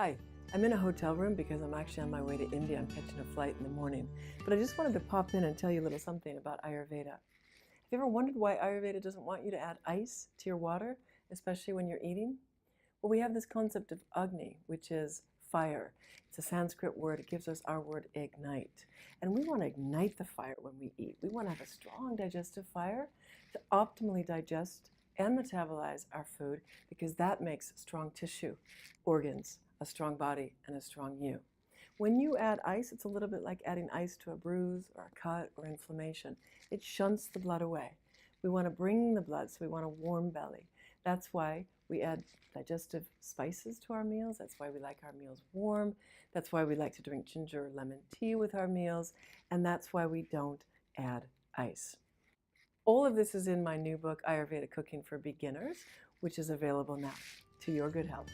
Hi, I'm in a hotel room because I'm actually on my way to India. I'm catching a flight in the morning. But I just wanted to pop in and tell you a little something about Ayurveda. Have you ever wondered why Ayurveda doesn't want you to add ice to your water, especially when you're eating? Well, we have this concept of Agni, which is fire. It's a Sanskrit word. It gives us our word ignite. And we want to ignite the fire when we eat. We want to have a strong digestive fire to optimally digest and metabolize our food because that makes strong tissue, organs, a strong body, and a strong you. When you add ice, it's a little bit like adding ice to a bruise or a cut or inflammation. It shunts the blood away. We want to bring the blood, so we want a warm belly. That's why we add digestive spices to our meals. That's why we like our meals warm. That's why we like to drink ginger or lemon tea with our meals. And that's why we don't add ice. All of this is in my new book, Ayurveda Cooking for Beginners, which is available now. To your good health.